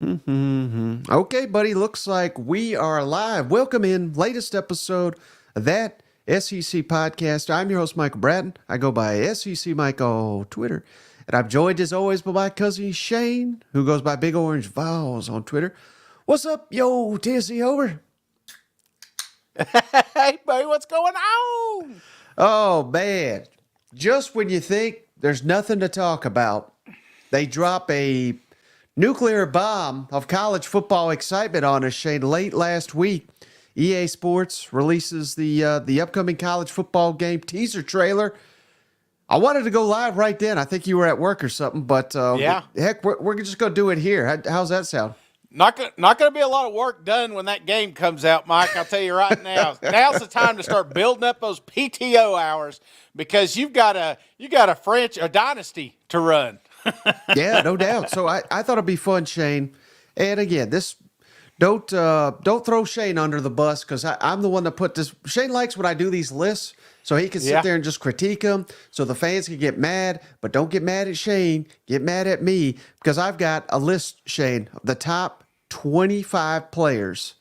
Okay, buddy, looks like we are live. Welcome in, latest episode of that SEC podcast. I'm your host, Michael Bratton. I go by SEC Mike on Twitter. And I'm joined, as always, by my cousin Shane, who goes by Big Orange Vows on Twitter. What's up, yo, Tennessee Over? Hey, buddy, what's going on? Oh, man. Just when you think there's nothing to talk about, they drop a nuclear bomb of college football excitement on us, Shane. Late last week, EA Sports releases the upcoming college football game teaser trailer. I wanted to go live right then. I think you were at work or something, but heck, we're just going to do it here. How's that sound? Not gonna be a lot of work done when that game comes out, Mike. I'll tell you right now. Now's the time to start building up those PTO hours because you got a dynasty to run. Yeah, no doubt. So I thought it'd be fun, Shane. And again, don't throw Shane under the bus because I'm the one that put this. Shane likes when I do these lists, so he can sit there and just critique them, so the fans can get mad. But don't get mad at Shane. Get mad at me because I've got a list, Shane, of the top 25 players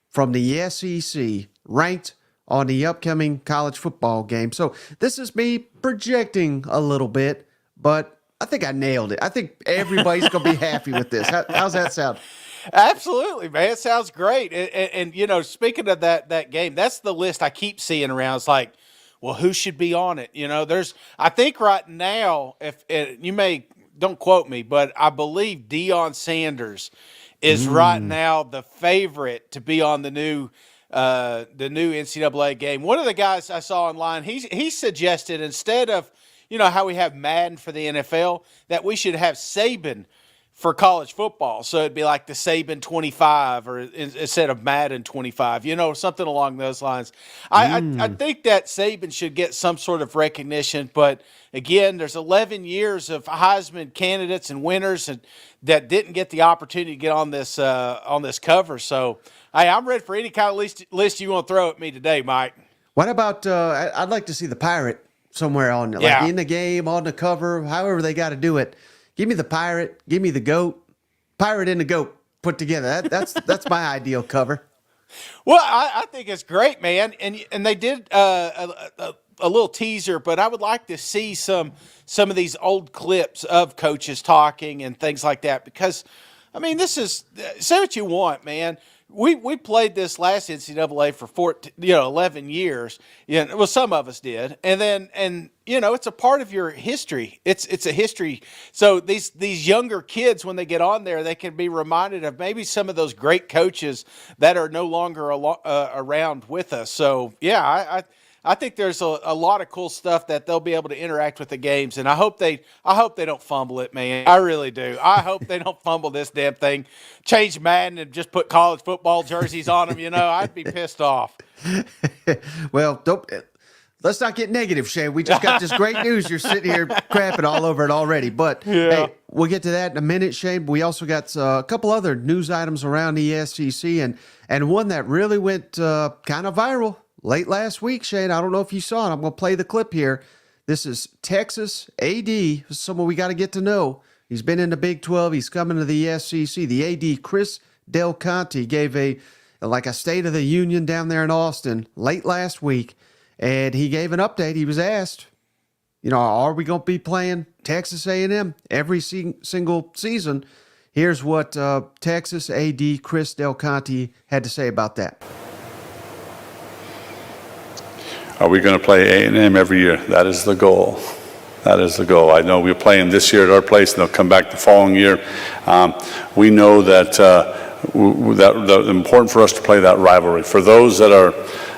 from the SEC ranked on the upcoming college football game. So this is me projecting a little bit, but I think I nailed it. I think everybody's going to be happy with this. How's that sound? Absolutely, man. It sounds great. And you know, speaking of that game, that's the list I keep seeing around. It's like, well, who should be on it? You know, I think right now, if you may, don't quote me, but I believe Deion Sanders is right now the favorite to be on the new NCAA game. One of the guys I saw online, he suggested instead of, you know, how we have Madden for the NFL, that we should have Saban for college football. So it'd be like the Saban 25 or instead of Madden 25, you know, something along those lines. I think that Saban should get some sort of recognition. But again, there's 11 years of Heisman candidates and winners that didn't get the opportunity to get on this cover. So I'm ready for any kind of list you want to throw at me today, Mike. What about, I'd like to see the Pirate somewhere on it, like in the game, on the cover, however they got to do it. Give me the Pirate, give me the Goat, Pirate and the Goat put together. That's my ideal cover. Well, I think it's great, man. And they did a little teaser, but I would like to see some of these old clips of coaches talking and things like that because, I mean, this is say what you want, man. We played this last NCAA for 11 years. Well, some of us did, and it's a part of your history. It's a history. So these younger kids, when they get on there, they can be reminded of maybe some of those great coaches that are no longer around with us. So yeah, I think there's a lot of cool stuff that they'll be able to interact with the games, and I hope they don't fumble it, man. I really do. I hope they don't fumble this damn thing. Change Madden and just put college football jerseys on them. You know, I'd be pissed off. Well, let's not get negative, Shane. We just got this great news. You're sitting here crapping all over it already, but hey, we'll get to that in a minute, Shane. We also got a couple other news items around the SEC, and one that really went kind of viral late last week, Shane. I don't know if you saw it. I'm going to play the clip here. This is Texas AD. This is someone we got to get to know. He's been in the Big 12. He's coming to the SEC. The AD, Chris Del Conte, gave a State of the Union down there in Austin late last week, and he gave an update. He was asked, are we going to be playing Texas A&M every single season? Here's what Texas AD Chris Del Conte had to say about that. Are we going to play A&M every year? That is the goal. That is the goal. I know we're playing this year at our place, and they'll come back the following year. We know that that important for us to play that rivalry. For those that are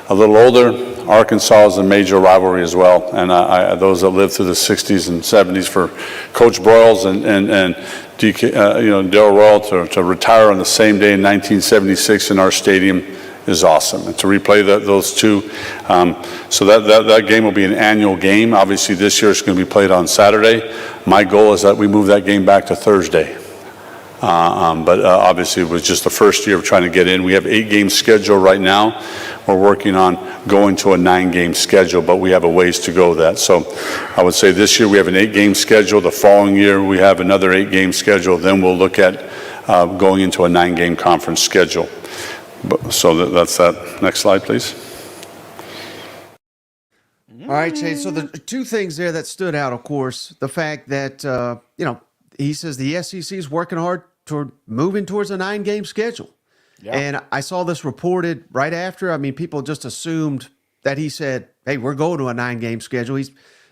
a little older, Arkansas is a major rivalry as well. And those that lived through the 60s and 70s, for Coach Broyles and DK, Darryl Royal to retire on the same day in 1976 in our stadium is awesome. And to replay those two, so that game will be an annual game. Obviously this year it's going to be played on Saturday. My goal is that we move that game back to Thursday. But obviously it was just the first year of trying to get in. We have 8-game schedule right now. We're working on going to a 9-game schedule, but we have a ways to go that. So I would say this year we have an 8-game schedule. The following year we have another 8-game schedule. Then we'll look at going into a 9-game conference schedule. So that's that. Next slide, please. All right, Shane. So the two things there that stood out, of course, the fact that, he says the SEC is working hard toward moving towards a 9-game schedule. Yeah. And I saw this reported right after. I mean, people just assumed that he said, hey, we're going to a 9-game schedule.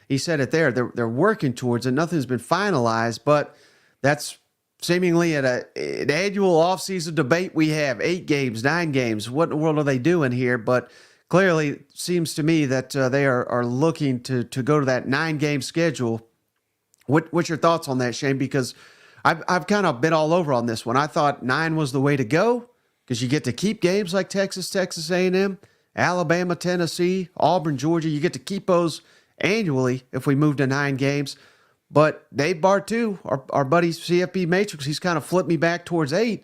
He said it there. They're working towards it. Nothing's been finalized, but that's seemingly at an annual offseason debate we have. 8 games, 9 games. What in the world are they doing here? But clearly, it seems to me that they are looking to go to that 9-game schedule. What's your thoughts on that, Shane? Because I've kind of been all over on this one. I thought 9 was the way to go because you get to keep games like Texas, Texas A&M, Alabama, Tennessee, Auburn, Georgia. You get to keep those annually if we move to 9 games. But Dave Bartu, our buddy CFB Matrix, he's kind of flipped me back towards 8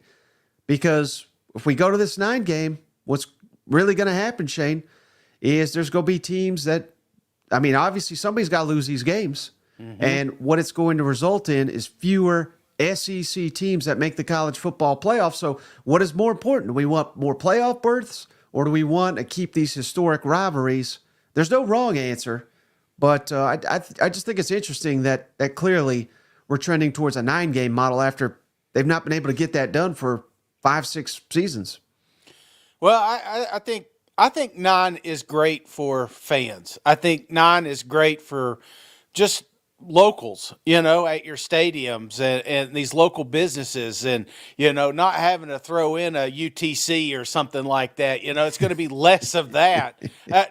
because if we go to this 9 game, what's really going to happen, Shane, is there's going to be teams that, I mean, obviously somebody's got to lose these games. Mm-hmm. And what it's going to result in is fewer SEC teams that make the college football playoff. So what is more important? Do we want more playoff berths or do we want to keep these historic rivalries? There's no wrong answer, but I just think it's interesting that clearly we're trending towards a 9-game model after they've not been able to get that done for 5-6 seasons. Well, I think 9 is great for fans. I think 9 is great for just locals, at your stadiums and these local businesses and, not having to throw in a UTC or something like that. It's going to be less of that.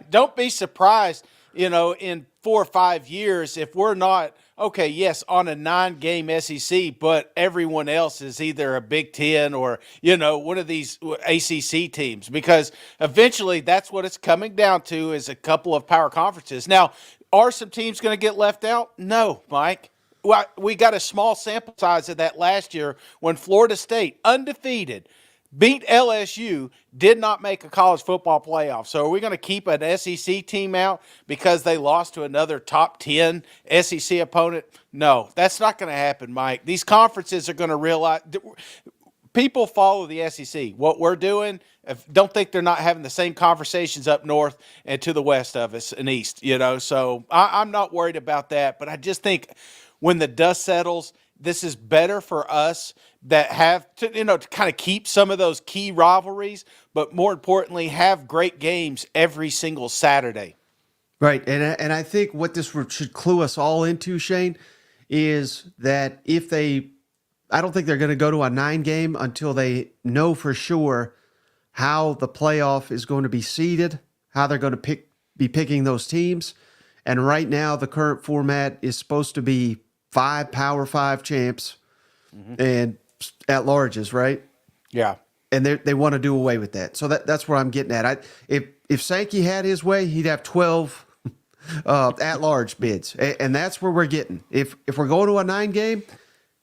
Don't be surprised, in 4 or 5 years if we're not, okay, yes, on a 9-game SEC, but everyone else is either a Big Ten or, one of these ACC teams, because eventually that's what it's coming down to is a couple of power conferences. Now, are some teams going to get left out? No, Mike. Well, we got a small sample size of that last year when Florida State, undefeated, beat LSU, did not make a college football playoff. So are we going to keep an SEC team out because they lost to another top 10 SEC opponent? No, that's not going to happen, Mike. These conferences are going to realize people follow the SEC. What we're doing, don't think they're not having the same conversations up north and to the west of us and east, So I'm not worried about that. But I just think when the dust settles, this is better for us that have to, to kind of keep some of those key rivalries, but more importantly, have great games every single Saturday. Right. And I think what this should clue us all into, Shane, is that I don't think they're going to go to a 9-game until they know for sure how the playoff is going to be seeded, how they're going to be picking those teams. And right now, the current format is supposed to be 5 Power 5 champs and at-larges, right? Yeah. And they want to do away with that. So that's where I'm getting at. If Sankey had his way, he'd have 12 at-large bids. And that's where we're getting. If we're going to a 9-game,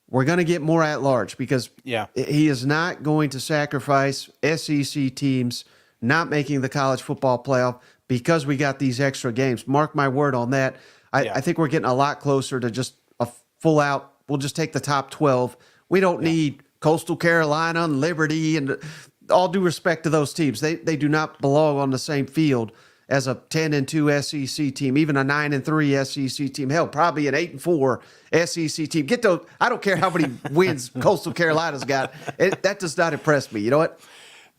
we're going to get more at-large because he is not going to sacrifice SEC teams not making the college football playoff because we got these extra games. Mark my word on that. I think we're getting a lot closer to just a full out, we'll just take the top 12. We don't need Coastal Carolina and Liberty, and all due respect to those teams. They do not belong on the same field as a 10-2 SEC team, even a 9-3 SEC team. Hell, probably an 8-4 SEC team. Get those. I don't care how many wins Coastal Carolina's got. That does not impress me. You know what?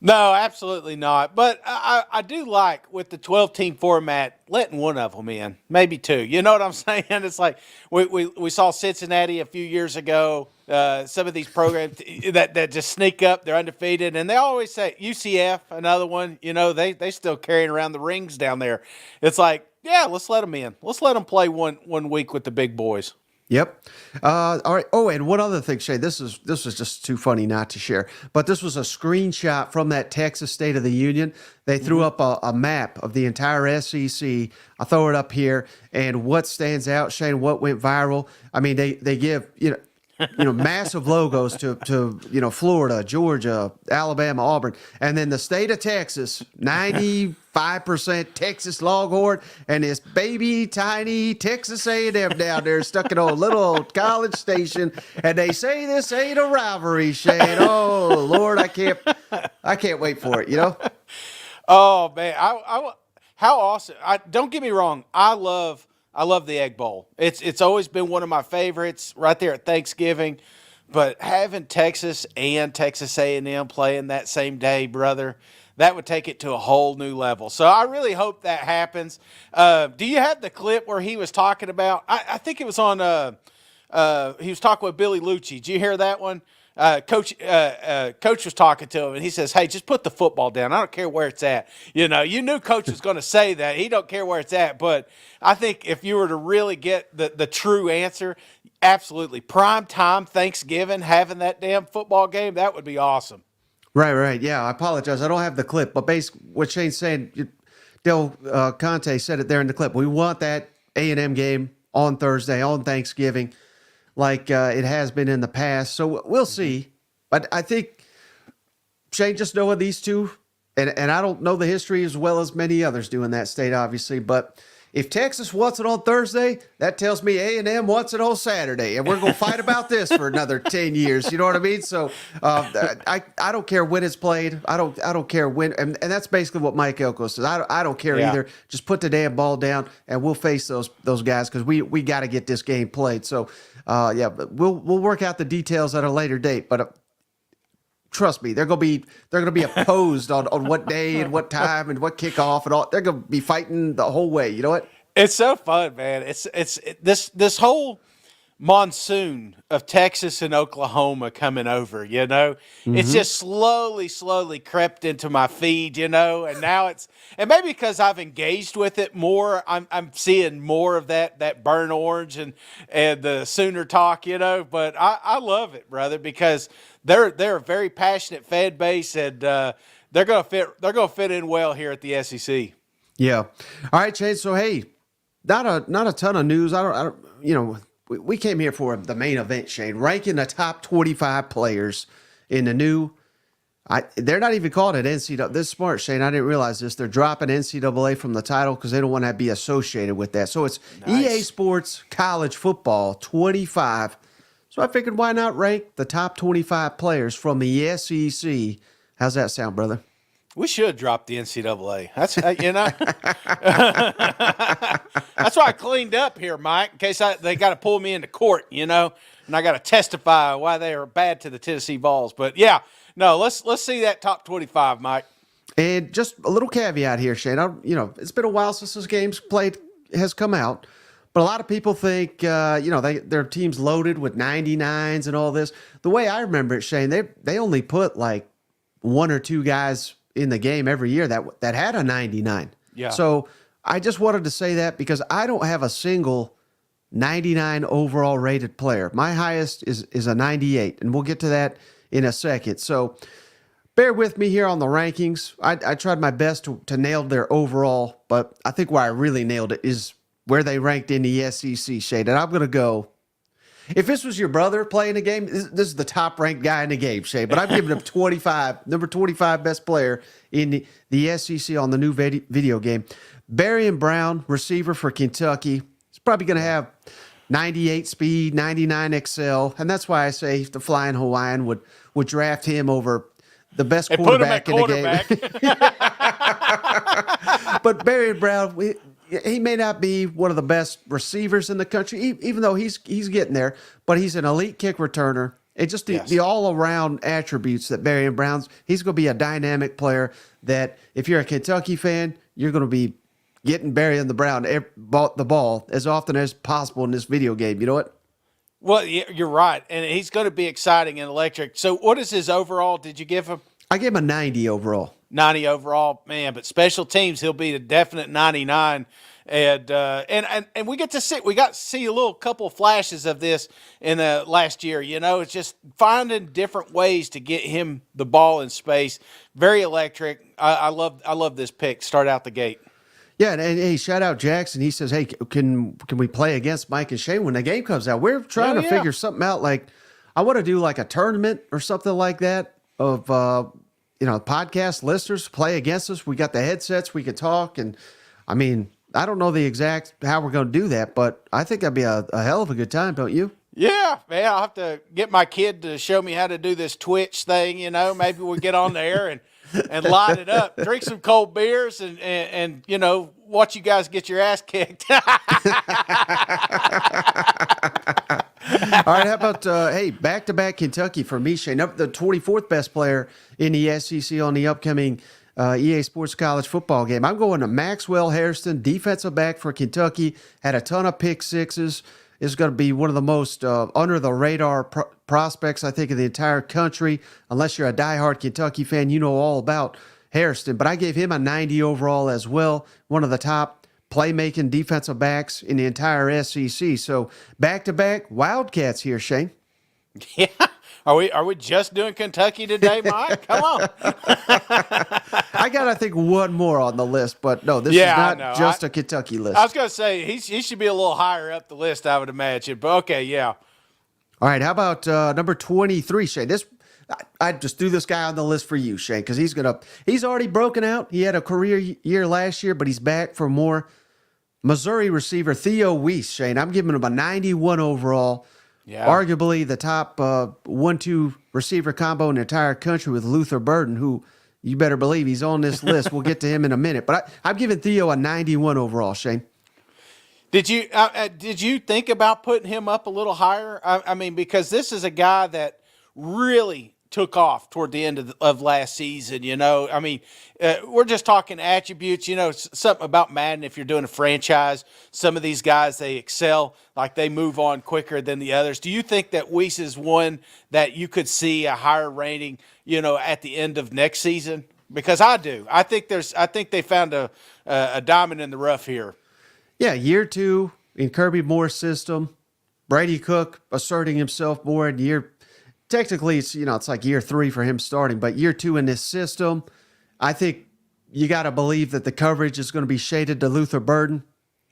No, absolutely not. But I do like, with the 12-team format, letting one of them in, maybe 2. You know what I'm saying? It's like we saw Cincinnati a few years ago, some of these programs that just sneak up, they're undefeated, and they always say, UCF, another one, they still carrying around the rings down there. It's like, yeah, let's let them in. Let's let them play one week with the big boys. Yep. All right. Oh, and one other thing, Shay, this was just too funny not to share, but this was a screenshot from that Texas State of the Union. They threw up a map of the entire SEC. I'll throw it up here. And what stands out, Shane, what went viral? I mean, they give, massive logos to Florida, Georgia, Alabama, Auburn, and then the state of Texas, 95% Texas Longhorn, and this baby tiny Texas A&M down there stuck in a little college station, and they say this ain't a rivalry, Shane. Oh Lord, I can't wait for it. Oh man, how awesome! Don't get me wrong, I love the Egg Bowl. It's always been one of my favorites, right there at Thanksgiving. But having Texas and Texas A&M playing that same day, brother, that would take it to a whole new level. So I really hope that happens. Do you have the clip where he was talking about? I think it was on. He was talking with Billy Lucci. Did you hear that one? Coach was talking to him, and he says, "Hey, just put the football down. I don't care where it's at." You knew Coach was going to say that. He don't care where it's at. But I think if you were to really get the true answer, absolutely. Prime time Thanksgiving, having that damn football game, that would be awesome. Right. Yeah, I apologize. I don't have the clip. But basically, what Shane's saying, Del Conte said it there in the clip. We want that A&M game on Thursday, on Thanksgiving, like it has been in the past. So we'll see. But I think, Shane, just knowing these two, and I don't know the history as well as many others do in that state, obviously, but if Texas wants it on Thursday, that tells me A&M wants it on Saturday, and we're going to fight about this for another 10 years. You know what I mean? So I don't care when it's played. I don't care when, and that's basically what Mike Elko says. I don't care either. Just put the damn ball down, and we'll face those guys because we got to get this game played. So but we'll work out the details at a later date, but. Trust me, they're gonna be opposed on what day and what time and what kickoff and all. They're gonna be fighting the whole way. You know what? It's so fun, man. This whole monsoon of Texas and Oklahoma coming over. It's just slowly crept into my feed. And now and maybe because I've engaged with it more, I'm seeing more of that burnt orange and the Sooner talk. But I love it, brother, because they're a very passionate fan base, and they're gonna fit in well here at the SEC. Yeah. All right, Chase. So hey, not a ton of news. I don't. We came here for the main event, Shane, ranking the top 25 players in the new. They're not even calling it NCAA. This is smart, Shane. I didn't realize this. They're dropping NCAA from the title because they don't want to be associated with that. So it's nice. EA Sports College Football 25. So I figured, why not rank the top 25 players from the SEC? How's that sound, brother? We should drop the NCAA. That's that's why I cleaned up here, Mike, in case they got to pull me into court, and I got to testify why they are bad to the Tennessee Vols. But yeah, no, let's see that top 25, Mike. And just a little caveat here, Shane. It's been a while since this game's has come out, but a lot of people think their team's loaded with 99s and all this. The way I remember it, Shane, they only put like one or two guys in the game every year that had a 99. Yeah. So I just wanted to say that because I don't have a single 99 overall rated player. My highest is a 98, and we'll get to that in a second. So bear with me here on the rankings. I tried my best to nail their overall, but I think where I really nailed it is where they ranked in the SEC, Shade. And I'm going to go. If this was your brother playing a game, this is the top-ranked guy in the game, Shay. But I'm giving him number 25 best player in the SEC on the new video game. Barion Brown, receiver for Kentucky. He's probably going to have 98 speed, 99 excel, and that's why I say the Flying Hawaiian would draft him over the best quarterback in the game. But Barion Brown, he may not be one of the best receivers in the country, even though he's getting there, but he's an elite kick returner. It's just the all-around attributes that Barion Brown's. He's going to be a dynamic player that if you're a Kentucky fan, you're going to be getting Barion Brown the ball as often as possible in this video game. You know what? Well, you're right, and he's going to be exciting and electric. So what is his overall? Did you give him? I gave him a 90 overall. 90 overall, man. But special teams, he'll be a definite 99. And we got to see a little couple flashes of this in the last year. It's just finding different ways to get him the ball in space. Very electric. I love this pick. Start out the gate. Yeah, and hey, shout out Jackson. He says, hey, can we play against Mike and Shane when the game comes out? We're trying to figure something out. Like, I want to do like a tournament or something like that of, podcast listeners play against us. We got the headsets. We could talk. And I mean, I don't know the exact how we're going to do that, but I think that'd be a hell of a good time, don't you? Yeah, man, I'll have to get my kid to show me how to do this Twitch thing, maybe we'll get on there and light it up, drink some cold beers and watch you guys get your ass kicked. All right, how about, back-to-back Kentucky for me, Shane. Up the 24th best player in the SEC on the upcoming EA Sports College football game. I'm going to Maxwell Hairston, defensive back for Kentucky, had a ton of pick sixes. Is going to be one of the most under-the-radar prospects, I think, in the entire country. Unless you're a diehard Kentucky fan, you know all about Hairston. But I gave him a 90 overall as well, one of the top playmaking defensive backs in the entire SEC. So back-to-back Wildcats here, Shane. Yeah. Are we just doing Kentucky today, Mike? Come on. I got, I think, one more on the list, but no, this is not just a Kentucky list. I was going to say, he should be a little higher up the list, I would imagine. But okay, yeah. All right, how about number 23, Shane? I just threw this guy on the list for you, Shane, because he's already broken out. He had a career year last year, but he's back for more. Missouri receiver Theo Wease, Shane. I'm giving him a 91 overall. Yeah. Arguably the top 1-2 receiver combo in the entire country with Luther Burden, who you better believe he's on this list. We'll get to him in a minute. But I'm giving Theo a 91 overall, Shane. Did you think about putting him up a little higher? I mean, because this is a guy that really took off toward the end of last season, I mean, we're just talking attributes, something about Madden. If you're doing a franchise, some of these guys, they excel, like they move on quicker than the others. Do you think that Wease is one that you could see a higher rating, at the end of next season? Because I do. I think they found a diamond in the rough here. Yeah, year 2 in Kirby Moore's system, Brady Cook asserting himself more in year. Technically, it's like year 3 for him starting, but year 2 in this system, I think you got to believe that the coverage is going to be shaded to Luther Burden.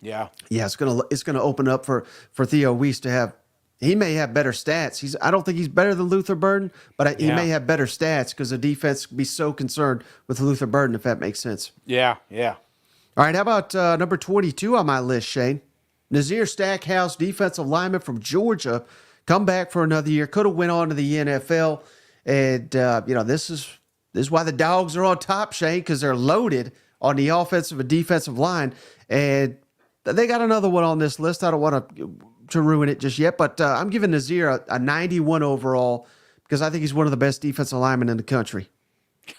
Yeah, it's gonna open up for Theo Wease to have. He may have better stats. I don't think he's better than Luther Burden, but he may have better stats because the defense will be so concerned with Luther Burden, if that makes sense. Yeah. All right, how about number 22 on my list, Shane? Nazir Stackhouse, defensive lineman from Georgia. Come back for another year. Could have went on to the NFL. And, this is why the Dogs are on top, Shane, because they're loaded on the offensive and defensive line. And they got another one on this list. I don't want to ruin it just yet, but I'm giving Nazir a 91 overall because I think he's one of the best defensive linemen in the country.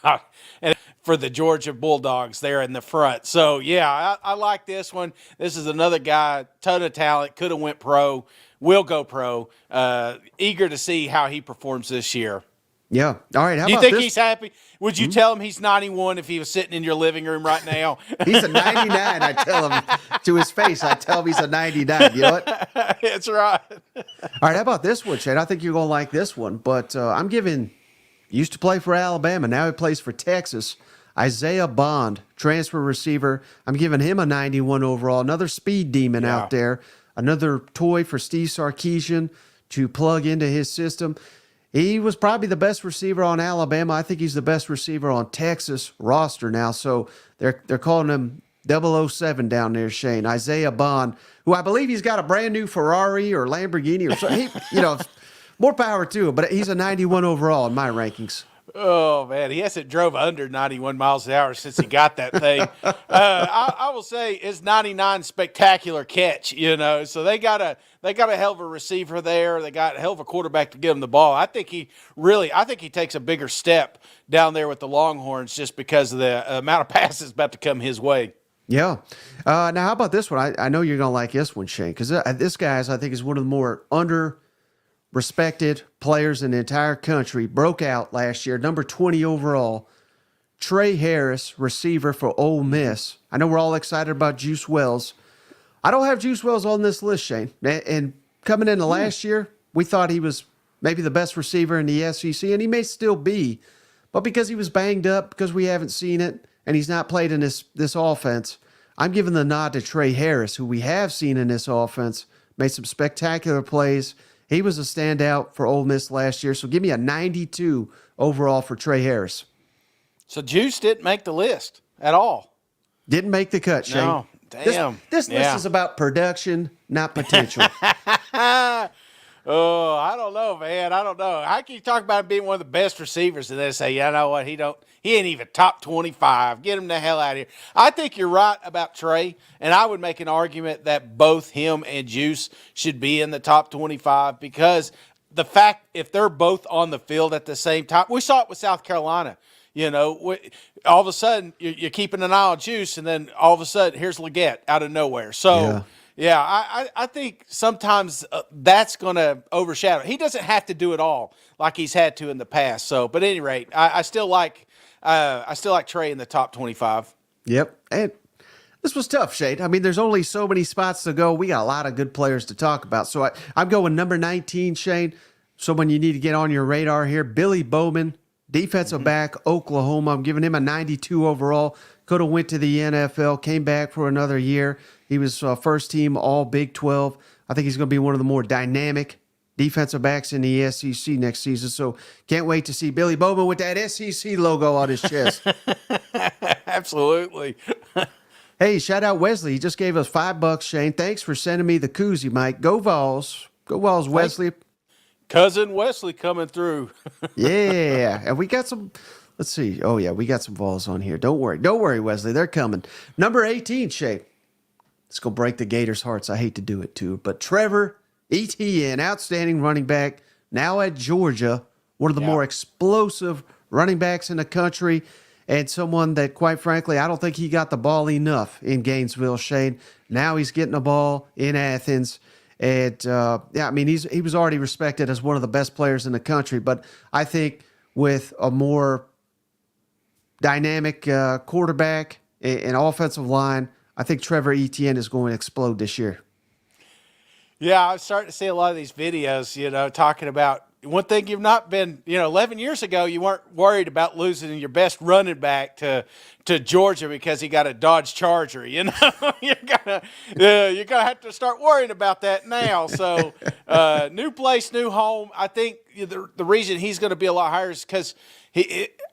God. And for the Georgia Bulldogs there in the front. So, yeah, I like this one. This is another guy, ton of talent, could have went pro. Will go pro. Eager to see how he performs this year. Yeah. All right. Do you think he's happy? Would you tell him he's 91 if he was sitting in your living room right now? He's a 99. I tell him to his face. I tell him he's a 99. You know what? That's right. All right. How about this one, Shane? I think you're going to like this one. But I'm giving, used to play for Alabama. Now he plays for Texas. Isaiah Bond, transfer receiver. I'm giving him a 91 overall. Another speed demon out there. Another toy for Steve Sarkisian to plug into his system. He was probably the best receiver on Alabama. I think he's the best receiver on Texas roster now. So they're calling him 007 down there, Shane. Isaiah Bond, who I believe he's got a brand new Ferrari or Lamborghini or something. More power to him, but he's a 91 overall in my rankings. Oh, man, he hasn't drove under 91 miles an hour since he got that thing. I will say it's 99 spectacular catch, So they got a hell of a receiver there. They got a hell of a quarterback to give him the ball. I think he takes a bigger step down there with the Longhorns just because of the amount of passes about to come his way. Yeah. Now, how about this one? I know you're going to like this one, Shane, because this guy, I think, is one of the more respected players in the entire country. Broke out last year, number 20 overall. Tre Harris, receiver for Ole Miss. I know we're all excited about Juice Wells. I don't have Juice Wells on this list, Shane. And coming into last year, we thought he was maybe the best receiver in the SEC, and he may still be. But because he was banged up, because we haven't seen it, and he's not played in this offense, I'm giving the nod to Tre Harris, who we have seen in this offense, made some spectacular plays, He was a standout for Ole Miss last year. So give me a 92 overall for Tre Harris. So Juice didn't make the list at all. Didn't make the cut, Shane. No, damn. This list is about production, not potential. Oh, I don't know, man. I don't know. How can you talk about him being one of the best receivers and then say, you know what, he ain't even top 25. Get him the hell out of here. I think you're right about Tre, and I would make an argument that both him and Juice should be in the top 25 because the fact if they're both on the field at the same time, we saw it with South Carolina. You know, all of a sudden you're keeping an eye on Juice, and then all of a sudden here's Leggett out of nowhere. So, yeah, I think sometimes that's going to overshadow. He doesn't have to do it all like he's had to in the past. So, but at any rate, I still like Tre in the top 25. Yep, and this was tough, Shade. I mean, there's only so many spots to go. We got a lot of good players to talk about. So I'm going number 19, Shane. Someone you need to get on your radar here, Billy Bowman. Defensive back, Oklahoma. I'm giving him a 92 overall. Could have went to the NFL, came back for another year. He was first team all Big 12. I think he's going to be one of the more dynamic defensive backs in the SEC next season. So can't wait to see Billy Bowman with that SEC logo on his chest. Absolutely. Hey, shout out Wesley. He just gave us $5, Shane. Thanks for sending me the koozie, Mike. Go Vols. Go Vols, Wesley. Cousin Wesley coming through. Yeah, and we got some, let's see. Oh, yeah, we got some Vols on here. Don't worry, Wesley. They're coming. Number 18, Shay. Let's go break the Gators' hearts. I hate to do it, too. But Trevor Etienne, outstanding running back, now at Georgia, one of the more explosive running backs in the country, and someone that, quite frankly, I don't think he got the ball enough in Gainesville, Shane. Now he's getting the ball in Athens. And, I mean, he was already respected as one of the best players in the country. But I think with a more dynamic quarterback and offensive line, I think Trevor Etienne is going to explode this year. Yeah, I'm starting to see a lot of these videos, talking about one thing you've not been, 11 years ago, you weren't worried about losing your best running back to Georgia because he got a Dodge Charger, You're gonna have to start worrying about that now. So, new place, new home. I think the reason he's going to be a lot higher is because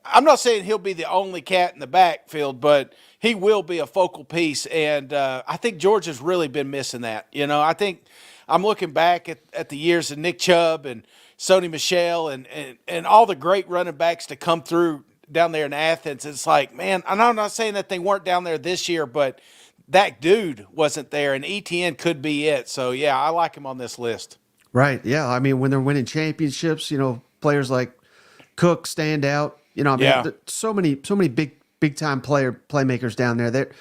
I'm not saying he'll be the only cat in the backfield, but he will be a focal piece. And I think Georgia's really been missing that. I think I'm looking back at the years of Nick Chubb and Sony Michel and all the great running backs to come through down there in Athens. It's like, man, I'm not saying that they weren't down there this year, but that dude wasn't there, and Etienne could be it. So, yeah, I like him on this list. Right, yeah. I mean, when they're winning championships, players like Cook stand out. So many big-time playmakers down there. They're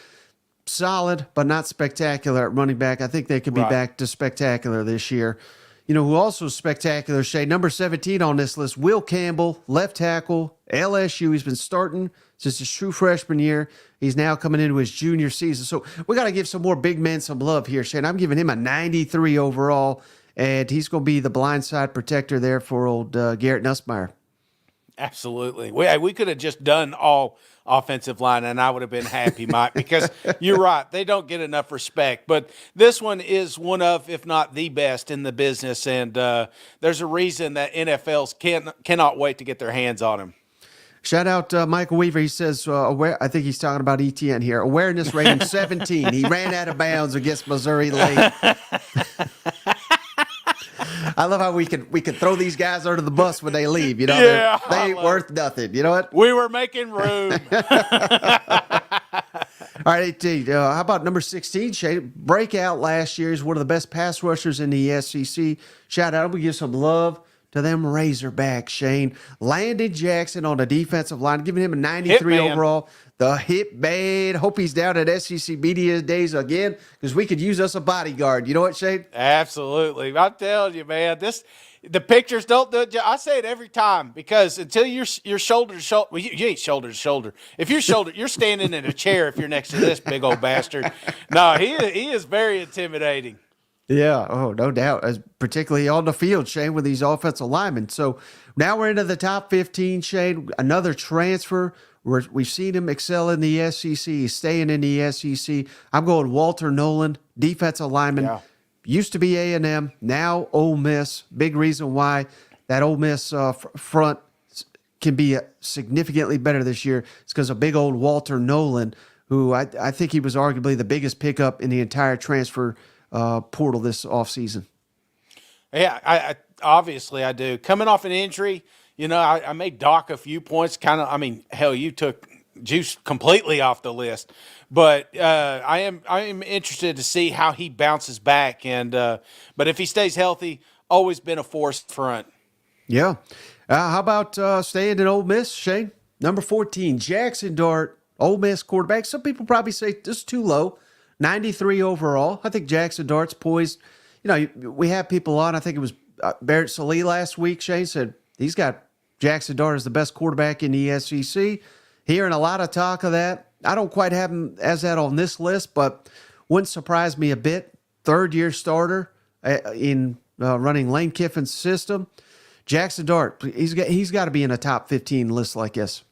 solid, but not spectacular at running back. I think they could be back to spectacular this year. Who also is spectacular, Shay, number 17 on this list, Will Campbell, left tackle, LSU. He's been starting since his true freshman year. He's now coming into his junior season. So we got to give some more big men some love here, Shane. I'm giving him a 93 overall, and he's going to be the blindside protector there for old Garrett Nussmeier. Absolutely. We could have just done all offensive line, and I would have been happy, Mike, because you're right. They don't get enough respect. But this one is one of, if not the best in the business, and there's a reason that NFLs cannot wait to get their hands on him. Shout out Michael Weaver. He says, I think he's talking about Etienne here. Awareness rating 17. He ran out of bounds against Missouri late. I love how we could throw these guys under the bus when they leave. They ain't worth nothing. You know what? We were making room. All right, 18. How about number 16, Shane? Breakout last year. He's one of the best pass rushers in the SEC. Shout out. We give some love to them Razorbacks, Shane. Landon Jackson on the defensive line, giving him a 93 overall. The hip man. Hope he's down at SEC Media Days again because we could use us a bodyguard. You know what, Shane? Absolutely. I'm telling you, man. The pictures don't do it. I say it every time because until you're shoulder to shoulder, well, you ain't shoulder to shoulder. If you're standing in a chair if you're next to this big old bastard. No, he is very intimidating. Yeah, no doubt, particularly on the field, Shane, with these offensive linemen. So now we're into the top 15, Shane. Another transfer. We've seen him excel in the SEC. He's staying in the SEC. I'm going Walter Nolen, defensive lineman. Yeah. used to be A&M, now Ole Miss. Big reason why that Ole Miss front can be significantly better this year is because of big old Walter Nolen, who I think he was arguably the biggest pickup in the entire transfer portal this offseason. Yeah, I obviously I do. Coming off an injury, I may dock a few points. Hell, you took Juice completely off the list. But I am interested to see how he bounces back. And but if he stays healthy, always been a force front. Yeah. How about staying in Ole Miss, Shane? Number 14, Jaxson Dart, Ole Miss quarterback. Some people probably say this is too low. 93 overall. I think Jaxson Dart's poised. We have people on. I think it was Barrett Salee last week. Shane said he's got Jaxson Dart as the best quarterback in the SEC. Hearing a lot of talk of that. I don't quite have him as that on this list, but wouldn't surprise me a bit. Third-year starter in running Lane Kiffin's system. Jaxson Dart, he's got to be in a top 15 list like this.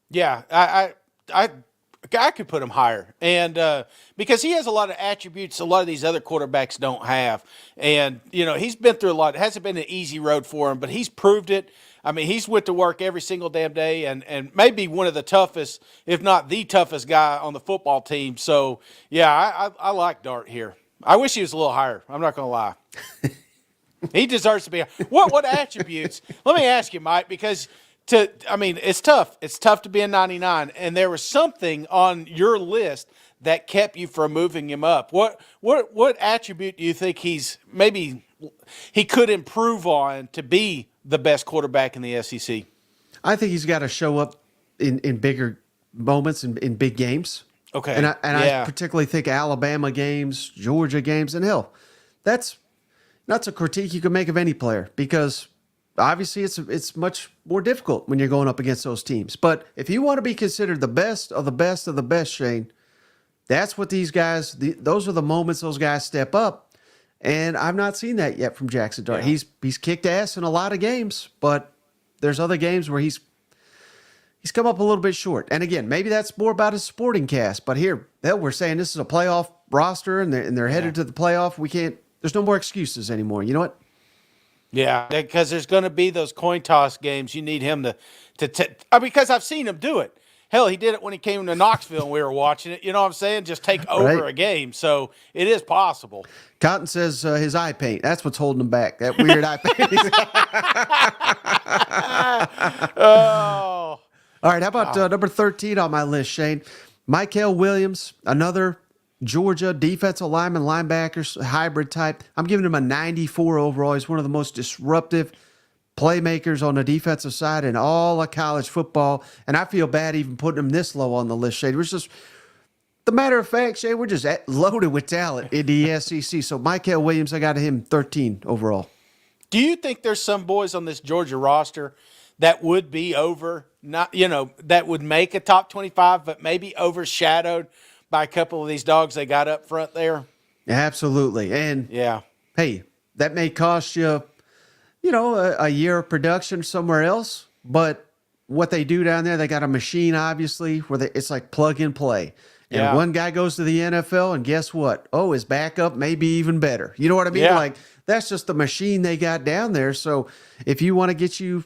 Yeah, I could put him higher, and because he has a lot of attributes a lot of these other quarterbacks don't have, and he's been through a lot. It hasn't been an easy road for him, but he's proved it. I mean, he's went to work every single damn day, and maybe one of the toughest, if not the toughest guy on the football team. So yeah, I like Dart here. I wish he was a little higher. I'm not going to lie. He deserves to be. What attributes? Let me ask you, Mike, because it's tough. It's tough to be a 99, and there was something on your list that kept you from moving him up. What attribute do you think he could improve on to be the best quarterback in the SEC? I think he's got to show up in bigger moments in big games. Okay, and I particularly think Alabama games, Georgia games, and hell, that's a critique you can make of any player because obviously it's much more difficult when you're going up against those teams. But if you want to be considered the best of the best of the best, Shane, that's what these guys. Those are the moments those guys step up. And I've not seen that yet from Jaxson Dart. Yeah. He's kicked ass in a lot of games, but there's other games where he's come up a little bit short. And again, maybe that's more about his sporting cast. But here, we're saying this is a playoff roster, and they're headed to the playoff. We can't. There's no more excuses anymore. You know what? Yeah, because there's going to be those coin toss games. You need him because I've seen him do it. Hell, he did it when he came to Knoxville and we were watching it. You know what I'm saying? Just take over a game. So it is possible. Cotton says his eye paint. That's what's holding him back. That weird eye paint. Oh. All right. How about number 13 on my list, Shane? Mykel Williams, another Georgia defensive lineman, linebackers, hybrid type. I'm giving him a 94 overall. He's one of the most disruptive playmakers on the defensive side in all of college football. And I feel bad even putting him this low on the list, Shane. We're just, the matter of fact, Shane, we're just loaded with talent in the SEC. So Mykel Williams, I got him 13 overall. Do you think there's some boys on this Georgia roster that would be that would make a top 25, but maybe overshadowed by a couple of these dogs they got up front there? Absolutely. And yeah, hey, that may cost you, a year of production somewhere else. But what they do down there, they got a machine, obviously, where it's like plug and play. And one guy goes to the NFL, and guess what? Oh, his backup may be even better. You know what I mean? Yeah. Like, that's just the machine they got down there. So if you want to get you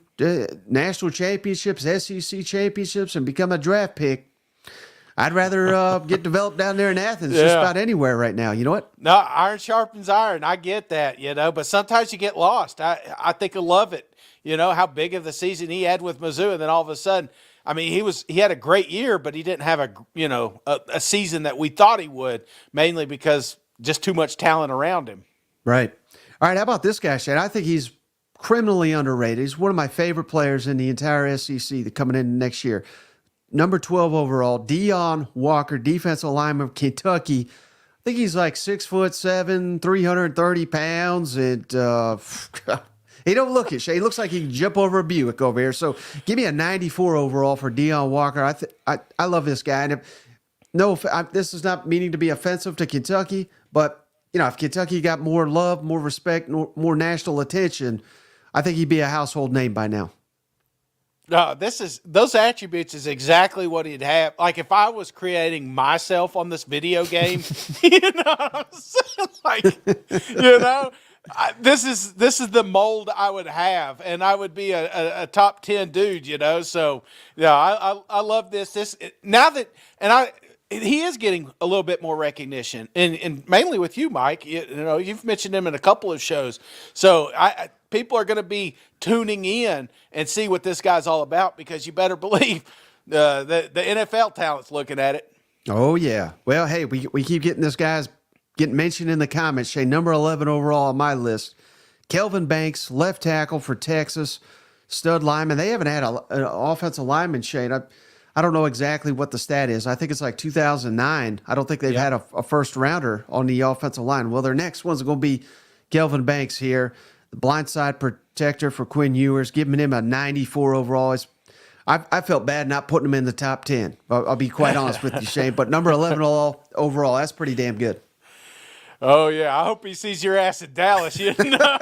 national championships, SEC championships, and become a draft pick, I'd rather get developed down there in Athens, just about anywhere right now. You know what? No, iron sharpens iron. I get that, but sometimes you get lost. I think I love it. How big of the season he had with Mizzou, and then all of a sudden, I mean, he had a great year, but he didn't have a season that we thought he would, mainly because just too much talent around him. Right. All right, how about this guy, Shane? I think he's criminally underrated. He's one of my favorite players in the entire SEC coming in next year. Number 12 overall, Deone Walker, defensive lineman of Kentucky. I think he's like 6'7", 330 pounds. And he don't look it, Shane. He looks like he can jump over a Buick over here. So give me a 94 overall for Deone Walker. I love this guy. And this is not meaning to be offensive to Kentucky, but if Kentucky got more love, more respect, more national attention, I think he'd be a household name by now. No, those attributes is exactly what he'd have. Like if I was creating myself on this video game, you know what I'm saying? Like, you know, this is the mold I would have, and I would be a top 10 dude, you know. So yeah, I love this. Now that he is getting a little bit more recognition, and mainly with you, Mike. You know, you've mentioned him in a couple of shows, so people are going to be tuning in and see what this guy's all about, because you better believe the NFL talent's looking at it. Oh yeah. Well, hey, we keep getting this guy's getting mentioned in the comments. Shane, number 11 overall on my list, Kelvin Banks, left tackle for Texas, stud lineman. They haven't had an offensive lineman, Shane. I don't know exactly what the stat is. I think it's like 2009. I don't think they've had a first rounder on the offensive line. Well, their next one's going to be Kelvin Banks here, the blindside protector for Quinn Ewers, giving him a 94 overall. I felt bad not putting him in the top 10. I'll be quite honest with you, Shane. But number 11 overall, that's pretty damn good. Oh, yeah. I hope he sees your ass in Dallas. You know?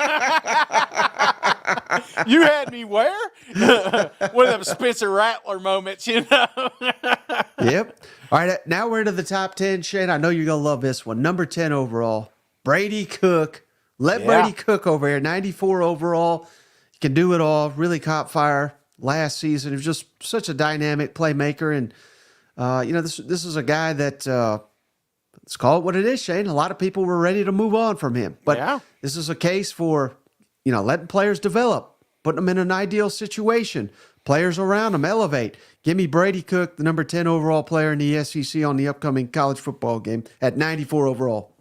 You had me where? One of them Spencer Rattler moments, you know? Yep. All right, now we're into the top 10, Shane. I know you're going to love this one. Number 10 overall, Brady Cook. Brady Cook over here, 94 overall. He can do it all. Really caught fire last season. He was just such a dynamic playmaker. And, you know, this is a guy that, let's call it what it is, Shane. A lot of people were ready to move on from him. But this is a case for, you know, letting players develop, putting them in an ideal situation. Players around them elevate. Give me Brady Cook, the number 10 overall player in the SEC on the upcoming college football game at 94 overall.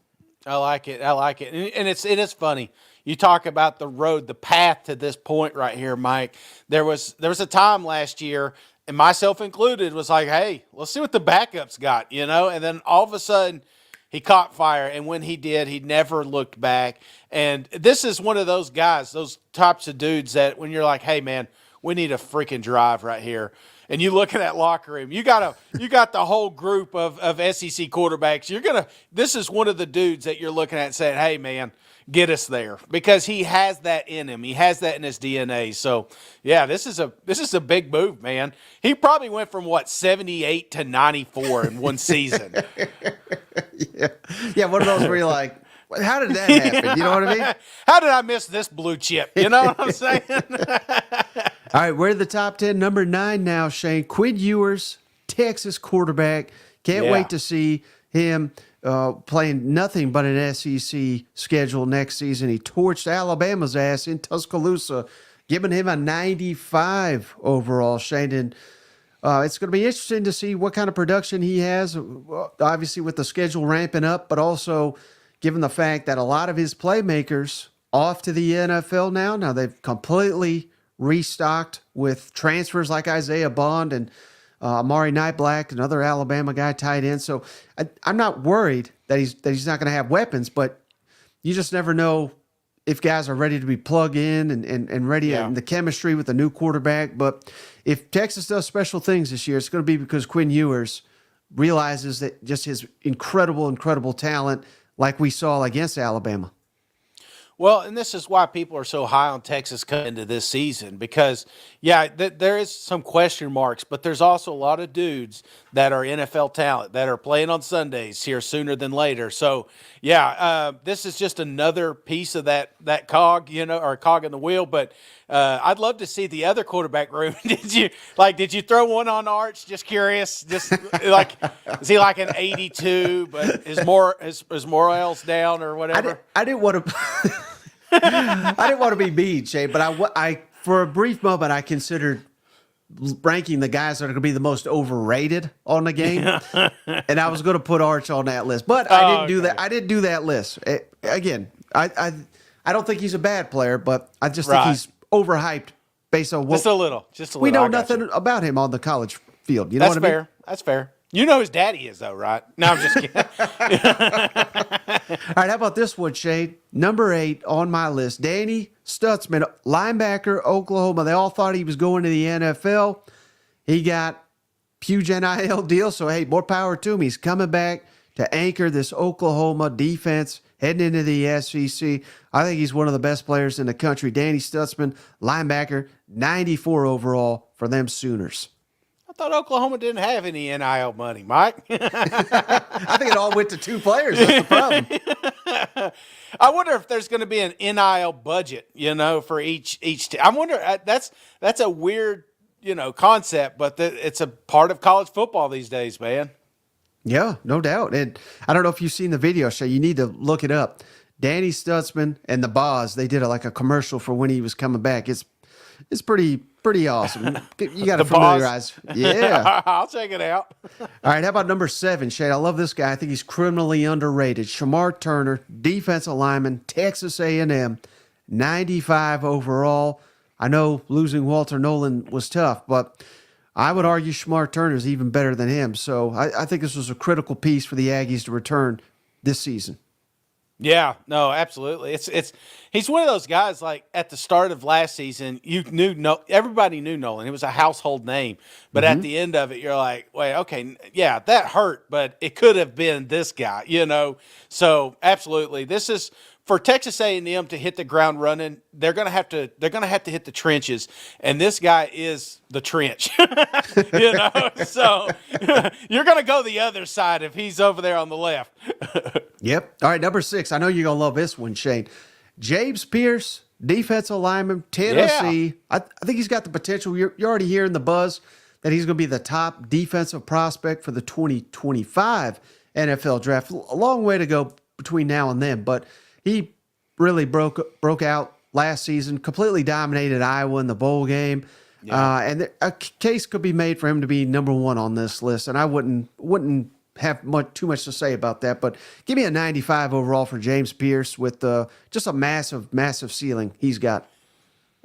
I like it. And it is funny. You talk about the road, the path to this point right here, Mike. There was a time last year, and myself included, was like, hey, let's see what the backups got, you know? And then all of a sudden, he caught fire, and when he did, he never looked back. And this is one of those guys, those types of dudes that when you're like, hey, man, we need a freaking drive right here. And you look at that locker room, you got the whole group of SEC quarterbacks. This is one of the dudes that you're looking at and saying, hey, man, get us there, because he has that in him. He has that in his DNA. So, yeah, this is a big move, man. He probably went from 78 to 94 in one season. Yeah, one of those where you're like, how did that happen? You know what I mean? How did I miss this blue chip? You know what I'm saying? All right, we're at the top 10. Number 9 now, Shane. Quinn Ewers, Texas quarterback. Can't wait to see him playing nothing but an SEC schedule next season. He torched Alabama's ass in Tuscaloosa, giving him a 95 overall, Shane. And it's going to be interesting to see what kind of production he has, obviously with the schedule ramping up, but also given the fact that a lot of his playmakers off to the NFL now. Now they've completely restocked with transfers like Isaiah Bond and Amari Nightblack, another Alabama guy tied in. So I'm not worried that he's not going to have weapons, but you just never know if guys are ready to be plugged in and ready in the chemistry with the new quarterback. But if Texas does special things this year, it's going to be because Quinn Ewers realizes that just his incredible talent, like we saw against Alabama. Well, and this is why people are so high on Texas coming into this season, because, there is some question marks, but there's also a lot of dudes that are NFL talent that are playing on Sundays here sooner than later. So, this is just another piece of that cog, or cog in the wheel. But I'd love to see the other quarterback room. Did you throw one on Arch? Just curious. Just like, is he like an 82? But is Morales down or whatever? I didn't want to. I didn't want to be mean, Shay, but I for a brief moment I considered ranking the guys that are going to be the most overrated on the game, and I was going to put Arch on that list, but I didn't do that. I didn't do that list. Again, I don't think he's a bad player, but I just think he's overhyped based on what just a little. We know nothing about him on the college field. You know what I mean? That's fair. You know his daddy is, though, right? No, I'm just kidding. All right, how about this one, Shane? Number 8 on my list, Danny Stutsman, linebacker, Oklahoma. They all thought he was going to the NFL. He got huge NIL deal, so, hey, more power to him. He's coming back to anchor this Oklahoma defense, heading into the SEC. I think he's one of the best players in the country. Danny Stutsman, linebacker, 94 overall for them Sooners. I thought Oklahoma didn't have any NIL money, Mike. I think it all went to two players. That's the problem. I wonder if there's going to be an NIL budget, for each team. I wonder, that's a weird, concept, but it's a part of college football these days, man. Yeah, no doubt. And I don't know if you've seen the video, Shay. You need to look it up. Danny Stutsman and the Boz, they did a commercial for when he was coming back. It's pretty awesome. You got to familiarize. Yeah. I'll check it out. All right, how about number 7, Shade? I love this guy. I think he's criminally underrated. Shemar Turner, defensive lineman, Texas A&M, 95 overall. I know losing Walter Nolen was tough, but I would argue Shemar Turner is even better than him. So I think this was a critical piece for the Aggies to return this season. Yeah, no, absolutely. He's one of those guys, like at the start of last season, everybody knew Nolen. It was a household name. But at the end of it, you're like, wait, okay, yeah, that hurt, but it could have been this guy, So absolutely. This is for Texas A&M to hit the ground running. They're going to have to hit the trenches, and this guy is the trench. So you're going to go the other side if he's over there on the left. Yep. All right, number 6. I know you're going to love this one, Shane. James Pearce, defensive lineman, Tennessee. Yeah. I think he's got the potential. You're already hearing the buzz that he's going to be the top defensive prospect for the 2025 NFL draft. A long way to go between now and then, but he really broke out last season, completely dominated Iowa in the bowl game. Yeah. And a case could be made for him to be number 1 on this list, and I wouldn't have too much to say about that, but give me a 95 overall for James Pearce with just a massive ceiling he's got.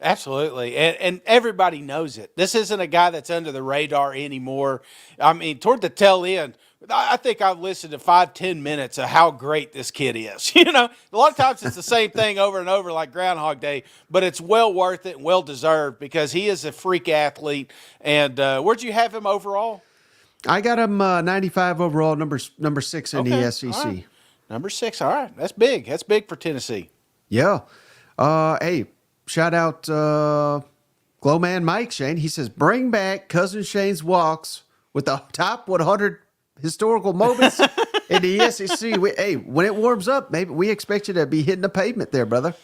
Absolutely. And everybody knows it. This isn't a guy that's under the radar anymore. I mean, toward the tail end, I think I've listened to 5-10 minutes of how great this kid is. A lot of times it's the same thing over and over like Groundhog Day, but it's well worth it and well deserved because he is a freak athlete. And where'd you have him overall? I got him 95 overall, number 6 in the SEC. Right. Number 6, all right. That's big. That's big for Tennessee. Yeah. Hey, shout out Glowman Mike, Shane. He says, bring back Cousin Shane's walks with the top 100 historical moments in the SEC. Hey, when it warms up, maybe we expect you to be hitting the pavement there, brother.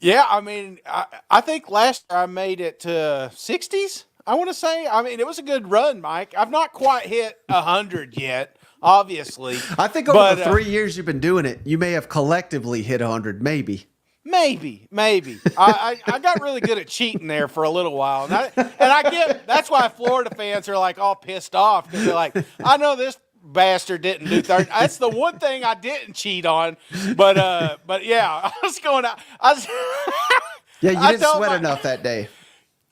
Yeah, I mean, I think last year I made it to 60s. I want to say, it was a good run, Mike. I've not quite hit 100 yet, obviously. I think over the 3 years you've been doing it, you may have collectively hit 100, maybe. Maybe. I got really good at cheating there for a little while. And I get, that's why Florida fans are like all pissed off because they're like, I know this bastard didn't do 30. That's the one thing I didn't cheat on. But yeah, I was going out. Yeah, you didn't sweat enough that day.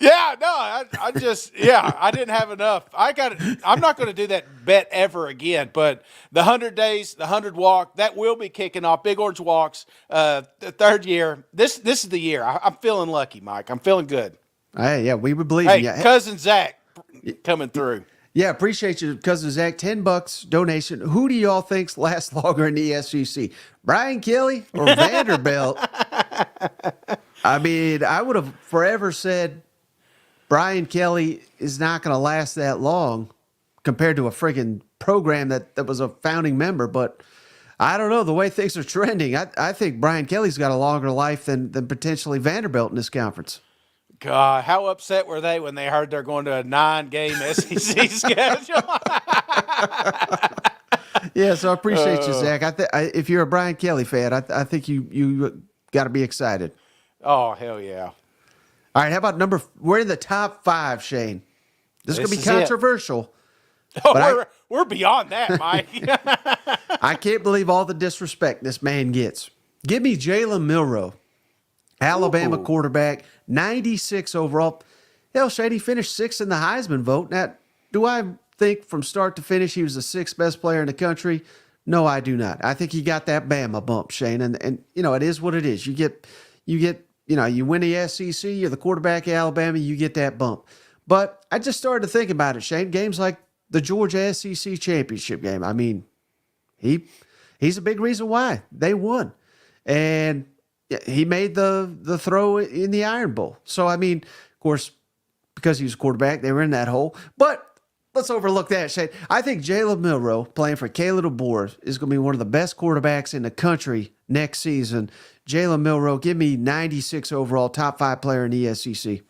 Yeah, no, I didn't have enough. I'm not going to do that bet ever again, but the 100 days, the 100 walk, that will be kicking off. Big Orange Walks, the 3rd year. This is the year. I'm feeling lucky, Mike. I'm feeling good. Hey, yeah, we would believe in you. Cousin Zach coming through. Yeah, appreciate you, Cousin Zach. $10 donation. Who do y'all think's last longer in the SEC? Brian Kelly or Vanderbilt? I mean, I would have forever said Brian Kelly is not going to last that long compared to a friggin' program that was a founding member. But I don't know, the way things are trending, I think Brian Kelly's got a longer life than potentially Vanderbilt in this conference. God, how upset were they when they heard they're going to a 9-game SEC schedule? Yeah, so I appreciate you, Zach. If you're a Brian Kelly fan, I think you got to be excited. Oh, hell yeah. All right, how about we're in the top 5, Shane. This is going to be controversial. Oh, we're beyond that, Mike. I can't believe all the disrespect this man gets. Give me Jalen Milroe, Alabama quarterback, 96 overall. Hell, Shane, he finished 6th in the Heisman vote. Now, do I think from start to finish he was the 6th best player in the country? No, I do not. I think he got that Bama bump, Shane, and it is what it is. You win the SEC, you're the quarterback at Alabama, you get that bump. But I just started to think about it, Shane. Games like the Georgia SEC championship game, I mean, he's a big reason why they won. and he made the throw in the Iron Bowl. So, I mean, of course, because he was quarterback, they were in that hole. But let's overlook that, Shane. I think Jalen Milroe, playing for Caleb DeBoer, is going to be one of the best quarterbacks in the country next season. Jalen Milroe, give me 96 overall, top 5 player in the SEC.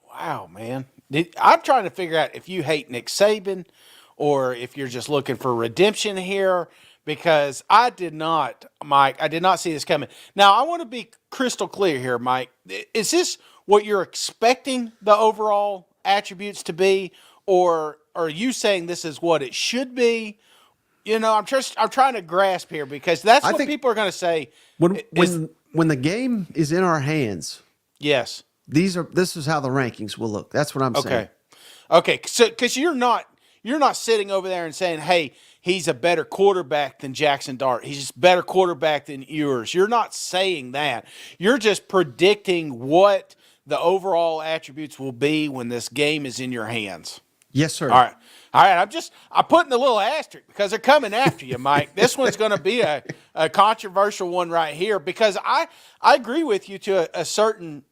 Wow, man. I'm trying to figure out if you hate Nick Saban or if you're just looking for redemption here, because I did not see this coming. Now, I want to be crystal clear here, Mike. Is this what you're expecting the overall attributes to be, or are you saying this is what it should be? I'm trying to grasp here, because that's what people are going to say. When the game is in our hands, yes, this is how the rankings will look. That's what I'm saying. Okay. So, because you're not sitting over there and saying, hey, he's a better quarterback than Jaxson Dart. He's a better quarterback than Ewers. You're not saying that. You're just predicting what the overall attributes will be when this game is in your hands. Yes, sir. All right. I'm putting a little asterisk because they're coming after you, Mike. This one's going to be a controversial one right here, because I agree with you to a certain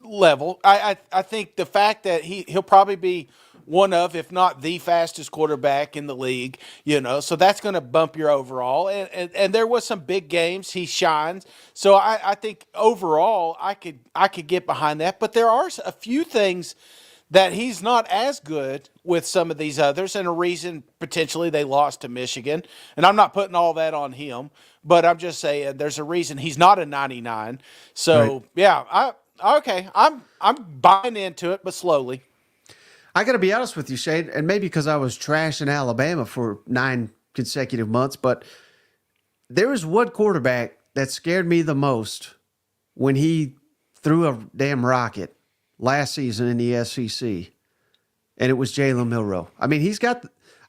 level. I think the fact that he'll probably be one of, if not the fastest quarterback in the league, so that's going to bump your overall. And there was some big games he shines. So I think overall I could get behind that. But there are a few things that he's not as good with some of these others, and a reason potentially they lost to Michigan. And I'm not putting all that on him, but I'm just saying there's a reason he's not a 99. So right. Yeah, I'm buying into it, but slowly. I got to be honest with you, Shane, and maybe because I was trashing Alabama for 9 consecutive months, but there was one quarterback that scared me the most when he threw a damn rocket last season in the SEC, and it was Jalen Milroe. I mean,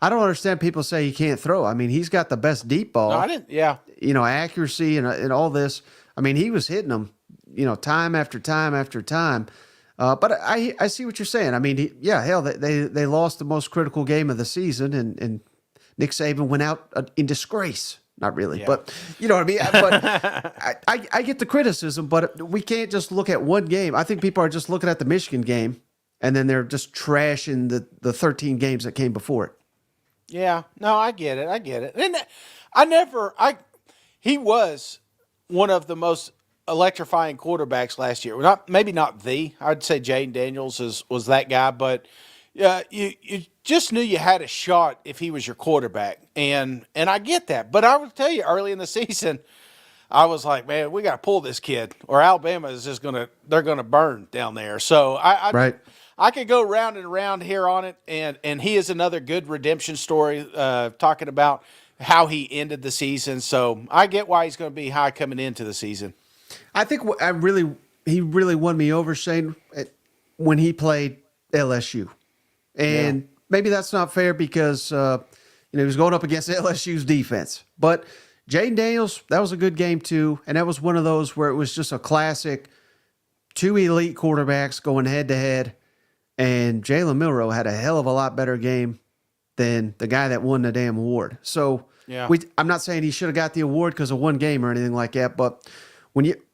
I don't understand people say he can't throw. I mean, he's got the best deep ball. No, I didn't. Yeah. Accuracy and all this. I mean, he was hitting them, time after time after time. But I see what you're saying. I mean, they lost the most critical game of the season, and Nick Saban went out in disgrace. Not really, but you know what I mean? But I get the criticism, but we can't just look at one game. I think people are just looking at the Michigan game, and then they're just trashing the 13 games that came before it. Yeah, no, I get it. And he was one of the most electrifying quarterbacks last year. Maybe not I'd say Jayden Daniels was that guy, but you just knew you had a shot if he was your quarterback. And I get that. But I would tell you, early in the season, I was like, man, we got to pull this kid, or Alabama is just they're going to burn down there. So I could go round and round here on it. And he is another good redemption story, talking about how he ended the season. So I get why he's going to be high coming into the season. I think he really won me over, Shane, when he played LSU. And maybe that's not fair because, he was going up against LSU's defense. But Jayden Daniels, that was a good game too. And that was one of those where it was just a classic, 2 elite quarterbacks going head to head. And Jalen Milroe had a hell of a lot better game than the guy that won the damn award. So I'm not saying he should have got the award because of one game or anything like that, but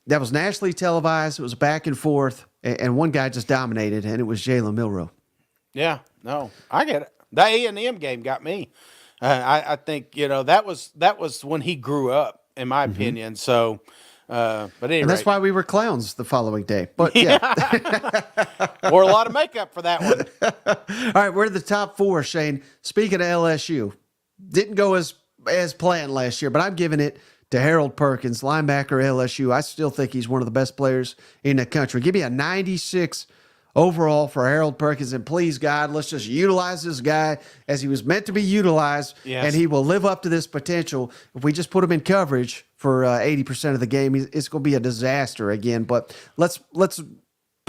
that was nationally televised, it was back and forth, and one guy just dominated, and it was Jalen Milroe. Yeah, no, I get it. That A&M game got me. I think that was when he grew up, in my opinion. So, but anyway, and that's why we were clowns the following day. But wore a lot of makeup for that one. All right, we're the top 4, Shane. Speaking of LSU, didn't go as planned last year, but I'm giving it to Harold Perkins, linebacker LSU. I still think he's one of the best players in the country. Give me a 96 overall for Harold Perkins, and please, God, let's just utilize this guy as he was meant to be utilized, and he will live up to this potential. If we just put him in coverage for 80% of the game, it's going to be a disaster again. But let's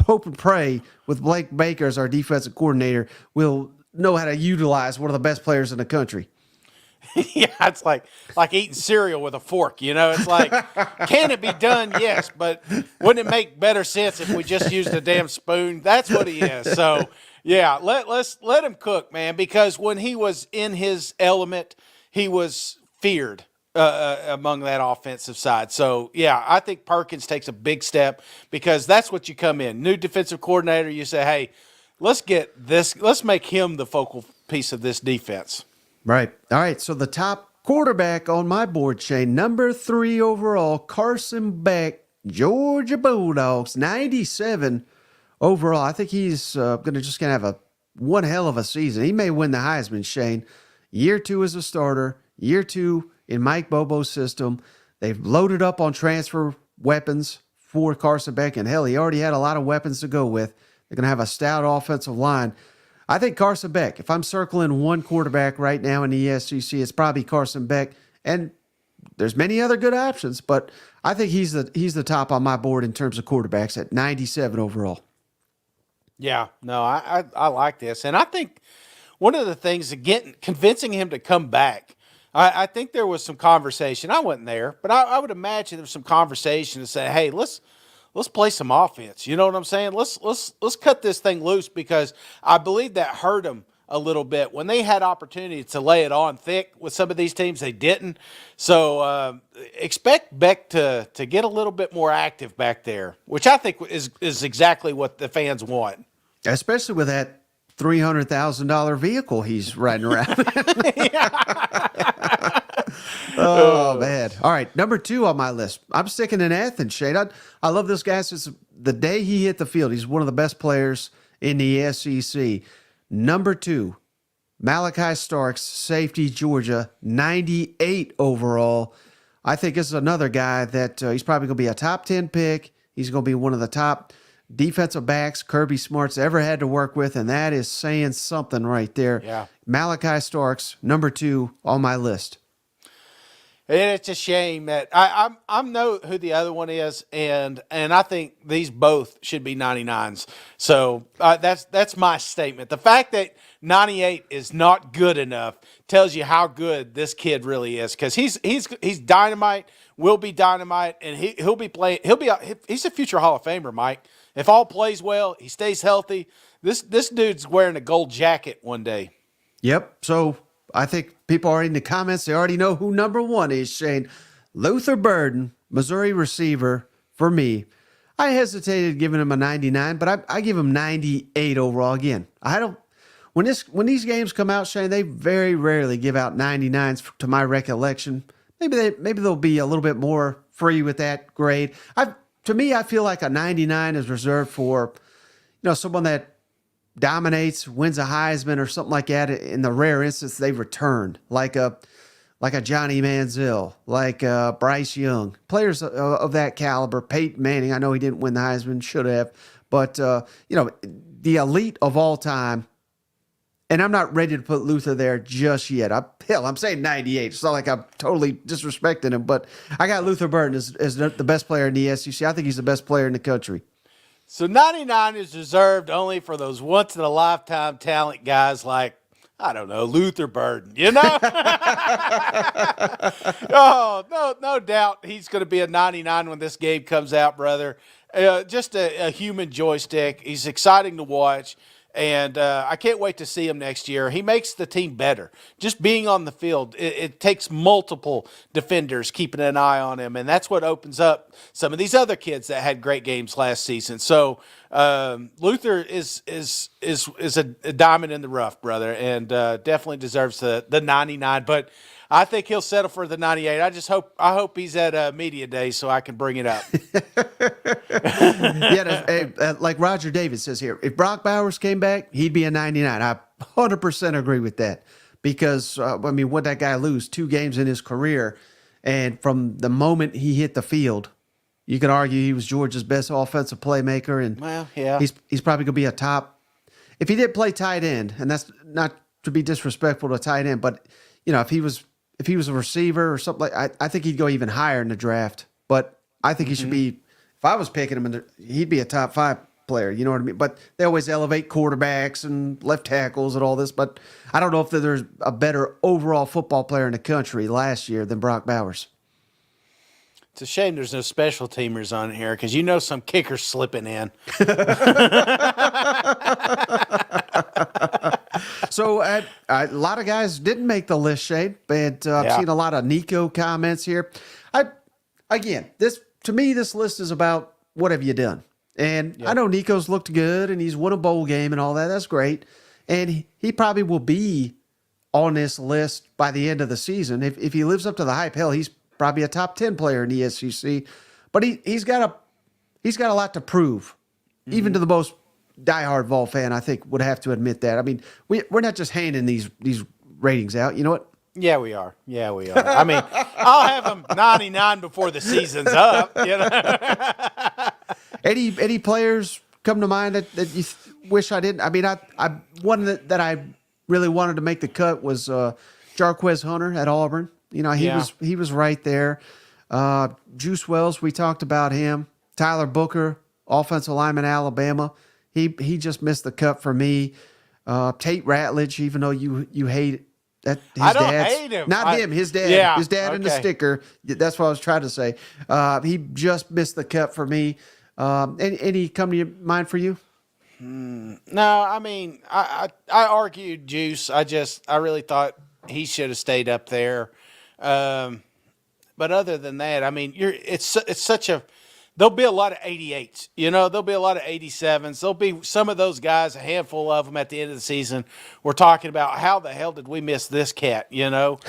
hope and pray with Blake Baker as our defensive coordinator, we'll know how to utilize one of the best players in the country. Yeah, it's like eating cereal with a fork, It's like, can it be done? Yes, but wouldn't it make better sense if we just used a damn spoon? That's what he is. So, yeah, let him cook, man, because when he was in his element, he was feared. among that offensive side. So, yeah, I think Perkins takes a big step because that's what you come in. New defensive coordinator, you say, hey, let's make him the focal piece of this defense. Right. All right. So the top quarterback on my board, Shane, number 3 overall, Carson Beck, Georgia Bulldogs, 97 overall. I think he's going to have one hell of a season. He may win the Heisman, Shane. Year 2 as a starter, year 2 in Mike Bobo's system. They've loaded up on transfer weapons for Carson Beck, and hell, he already had a lot of weapons to go with. They're going to have a stout offensive line. I think Carson Beck, if I'm circling one quarterback right now in the SEC, it's probably Carson Beck. And there's many other good options, but I think he's the top on my board in terms of quarterbacks at 97 overall. Yeah, no, I like this. And I think one of the things, again, convincing him to come back, I think there was some conversation. I wasn't there, but I would imagine there was some conversation to say, hey, let's play some offense. You know what I'm saying? Let's cut this thing loose, because I believe that hurt him a little bit. When they had opportunity to lay it on thick with some of these teams, they didn't. So expect Beck to get a little bit more active back there, which I think is exactly what the fans want. Especially with that $300,000 vehicle he's riding around. Oh, man. All right, number 2 on my list. I'm sticking in Athens, Shane. I love this guy since the day he hit the field. He's one of the best players in the SEC. Number 2, Malaki Starks, safety, Georgia, 98 overall. I think this is another guy that he's probably going to be a top 10 pick. He's going to be one of the top defensive backs Kirby Smart's ever had to work with, and that is saying something right there. Yeah. Malaki Starks, number 2 on my list. And it's a shame that I know who the other one is, and I think these both should be 99s. So that's my statement. The fact that 98 is not good enough tells you how good this kid really is, because he's dynamite, will be dynamite, and he'll be playing. He's a future Hall of Famer, Mike. If all plays well, he stays healthy. This dude's wearing a gold jacket one day. Yep. So I think people already in the comments, they already know who number 1 is, Shane. Luther Burden, Missouri receiver for me. I hesitated giving him a 99, but I give him 98 overall. Again, when these games come out, Shane, they very rarely give out 99s to my recollection. Maybe they'll be a little bit more free with that grade. To me, I feel like a 99 is reserved for, someone that dominates, wins a Heisman or something like that. In the rare instance they've returned, like a Johnny Manziel, like Bryce Young, players of that caliber. Peyton Manning, I know he didn't win the Heisman, should have, but the elite of all time. And I'm not ready to put Luther there just yet. I'm saying 98. It's not like I'm totally disrespecting him, but I got Luther Burden as the best player in the SEC. I think he's the best player in the country. So 99 is reserved only for those once-in-a-lifetime talent guys like, I don't know, Luther Burden, Oh, no doubt he's going to be a 99 when this game comes out, brother. Just a human joystick. He's exciting to watch. And I can't wait to see him next year. He makes the team better. Just being on the field, it takes multiple defenders keeping an eye on him, and that's what opens up some of these other kids that had great games last season. So Luther is a diamond in the rough, brother, and definitely deserves the 99. But I think he'll settle for the 98. I hope he's at media day so I can bring it up. Like Roger David says here, if Brock Bowers came back, he'd be a 99. I 100% agree with that, because what that guy lose 2 games in his career, and from the moment he hit the field, you could argue he was Georgia's best offensive playmaker, and he's probably going to be a top. If he did play tight end, and that's not to be disrespectful to tight end, but if he was a receiver or something, I think he'd go even higher in the draft. But I think he should be. If I was picking him, he'd be a top 5 player. You know what I mean? But they always elevate quarterbacks and left tackles and all this. But I don't know if there's a better overall football player in the country last year than Brock Bowers. It's a shame there's no special teamers on here, because some kickers slipping in. So a lot of guys didn't make the list, Shane, but I've seen a lot of Nico comments here. To me, this list is about what have you done? And I know Nico's looked good and he's won a bowl game and all that. That's great. And he probably will be on this list by the end of the season. If he lives up to the hype, hell, he's probably a top 10 player in the SEC. But he's got a lot to prove, even to the most diehard Vol fan. I think would have to admit that. I mean, we're not just handing these ratings out. You know what? Yeah, we are. I mean, I'll have them 99 before the season's up. You know. Any players come to mind that you wish I didn't? I mean, I one that I really wanted to make the cut was Jarquez Hunter at Auburn. You know, he was right there. Juice Wells, we talked about him. Tyler Booker, offensive lineman, Alabama. He just missed the cut for me. Tate Ratledge, even though you hate that, I don't hate him. Not him, his dad. Yeah, his dad in the sticker. That's what I was trying to say. He just missed the cut for me. Any come to your mind for you? No, I mean, I argued Juice. I really thought he should have stayed up there. But other than that, I mean, it's such a. There'll be a lot of 88s, you know. There'll be a lot of 87s. There'll be some of those guys, a handful of them at the end of the season. We're talking about how the hell did we miss this cat, you know?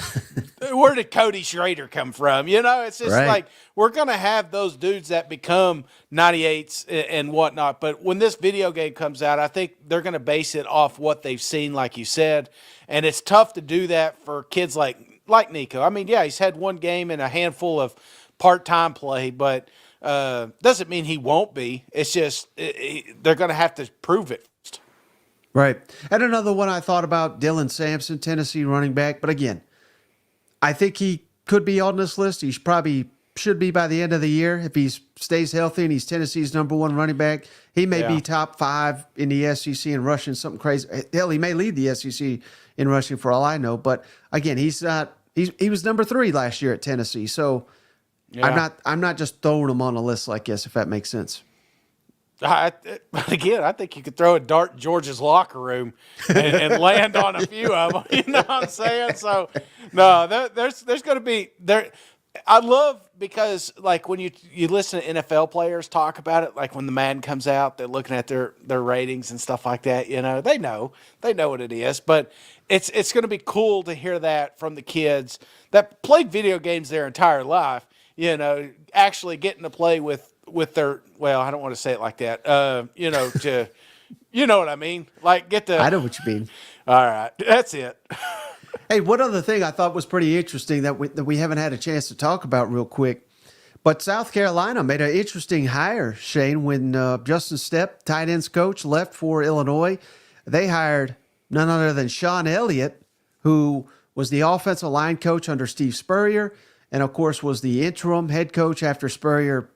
Where did Cody Schrader come from? You know, it's just like we're going to have those dudes that become 98s and whatnot. But when this video game comes out, I think they're going to base it off what they've seen, like you said. And it's tough to do that for kids like Nico. I mean, yeah, he's had one game and a handful of part-time play, but doesn't mean he won't be. It's just they're going to have to prove it. Right. And another one I thought about, Dylan Sampson, Tennessee running back. But again, I think he could be on this list. He probably should be by the end of the year. If he stays healthy and he's Tennessee's #1 running back, he may be top 5 in the SEC in rushing, something crazy. Hell, he may lead the SEC in rushing for all I know. But again, he's not. He was #3 last year at Tennessee. So I'm not just throwing him on a list like this, if that makes sense. Again, I think you could throw a dart in George's locker room and land on a few of them. You know what I'm saying? So, no, there's going to be there. I love because like when you listen to NFL players talk about it, like when the Madden comes out, they're looking at their ratings and stuff like that. You know, they know what it is, but it's going to be cool to hear that from the kids that played video games their entire life. You know, actually getting to play with their, well, I don't want to say it like that. You know what I mean? Like I know what you mean. All right. That's it. Hey, one other thing I thought was pretty interesting that we haven't had a chance to talk about real quick, but South Carolina made an interesting hire, Shane, when Justin Stepp, tight ends coach, left for Illinois. They hired none other than Sean Elliott, who was the offensive line coach under Steve Spurrier, and, of course, was the interim head coach after Spurrier,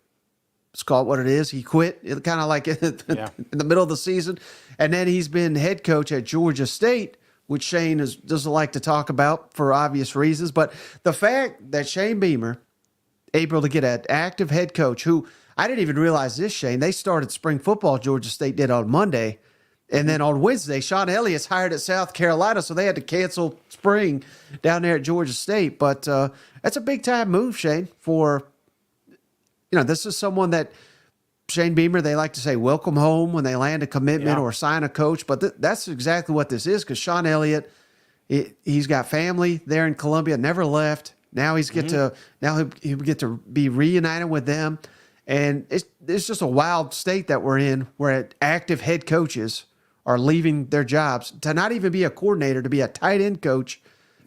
let's call it what it is, he quit, kind of like in the middle of the season. And then he's been head coach at Georgia State, which Shane doesn't like to talk about for obvious reasons. But the fact that Shane Beamer able to get an active head coach who, I didn't even realize this, Shane, they started spring football, Georgia State did on Monday. And then on Wednesday, Sean Elliott's hired at South Carolina, so they had to cancel spring down there at Georgia State. But that's a big-time move, Shane, for, this is someone that Shane Beamer, they like to say welcome home when they land a commitment or sign a coach. But that's exactly what this is because Sean Elliott, he's got family there in Columbia, never left. Now he'll get to be reunited with them. And it's just a wild state that we're in where active head coaches are leaving their jobs to not even be a coordinator, to be a tight end coach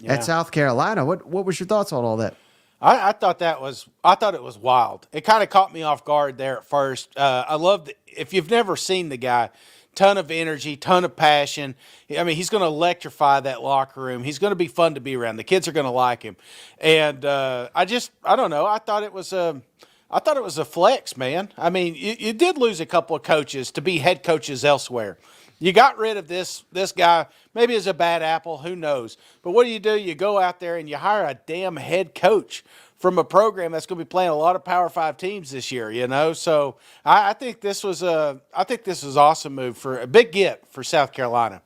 at South Carolina. What was your thoughts on all that? I thought it was wild. It kind of caught me off guard there at first. I love if you've never seen the guy, ton of energy, ton of passion. I mean, he's going to electrify that locker room. He's going to be fun to be around. The kids are going to like him. And I don't know. I thought it was a flex, man. I mean, you did lose a couple of coaches to be head coaches elsewhere. You got rid of this guy. Maybe it's a bad apple. Who knows? But what do? You go out there and you hire a damn head coach from a program that's going to be playing a lot of Power 5 teams this year, So I think this was an awesome move for a big get for South Carolina.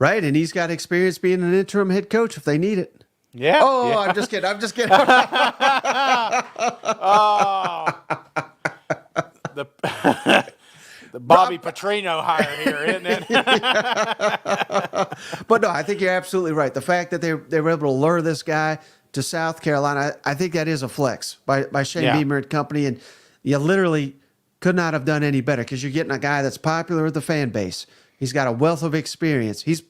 Right, and he's got experience being an interim head coach if they need it. Yeah. Oh, yeah. I'm just kidding. I'm just kidding. The Bobby Petrino hire here, isn't it? But no, I think you're absolutely right. The fact that they were able to lure this guy to South Carolina, I think that is a flex by Shane Beamer and company. And you literally could not have done any better because you're getting a guy that's popular with the fan base. He's got a wealth of experience. He's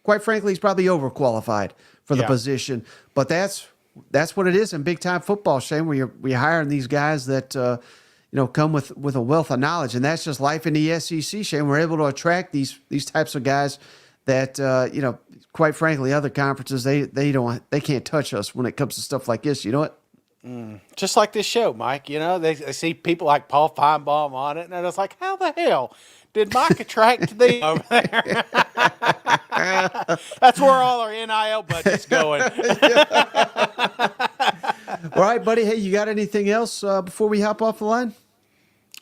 quite frankly, he's probably overqualified for the position. But that's what it is in big time football, Shane, where you're hiring these guys that come with a wealth of knowledge, and that's just life in the SEC. Shane, we're able to attract these types of guys that quite frankly, other conferences they can't touch us when it comes to stuff like this. You know what? Just like this show, Mike. They see people like Paul Feinbaum on it, and it's like, how the hell did Mike attract thee over there? That's where all our NIL budget's going. All right, buddy. Hey, you got anything else before we hop off the line?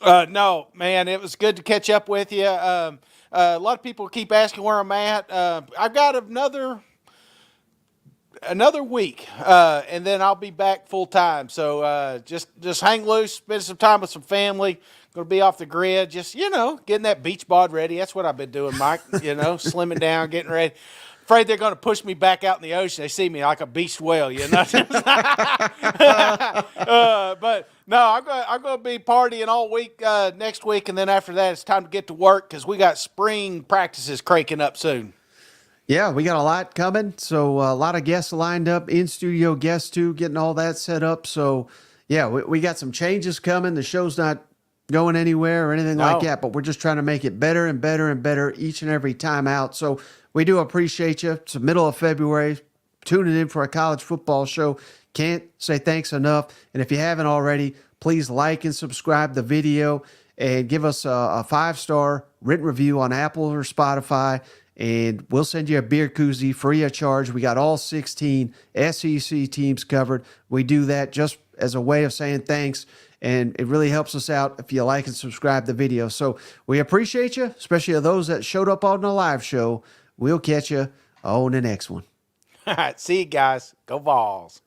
No, man. It was good to catch up with you. A lot of people keep asking where I'm at. I've got another week, and then I'll be back full time. So just hang loose, spend some time with some family. Going to be off the grid, just getting that beach bod ready. That's what I've been doing, Mike. Slimming down, getting ready. Afraid they're going to push me back out in the ocean. They see me like a beached whale, But no, I'm going to be partying all week next week, and then after that, it's time to get to work because we got spring practices cranking up soon. Yeah, we got a lot coming. So a lot of guests lined up, in-studio guests too, getting all that set up. So, yeah, we got some changes coming. The show's not going anywhere or anything like that, but we're just trying to make it better and better and better each and every time out. So we do appreciate you. It's the middle of February, tuning in for a college football show. Can't say thanks enough. And if you haven't already, please like and subscribe the video and give us a 5-star written review on Apple or Spotify. And we'll send you a beer koozie free of charge. We got all 16 SEC teams covered. We do that just as a way of saying thanks. And it really helps us out if you like and subscribe the video. So we appreciate you, especially those that showed up on the live show. We'll catch you on the next one. All right. See you guys. Go Vols.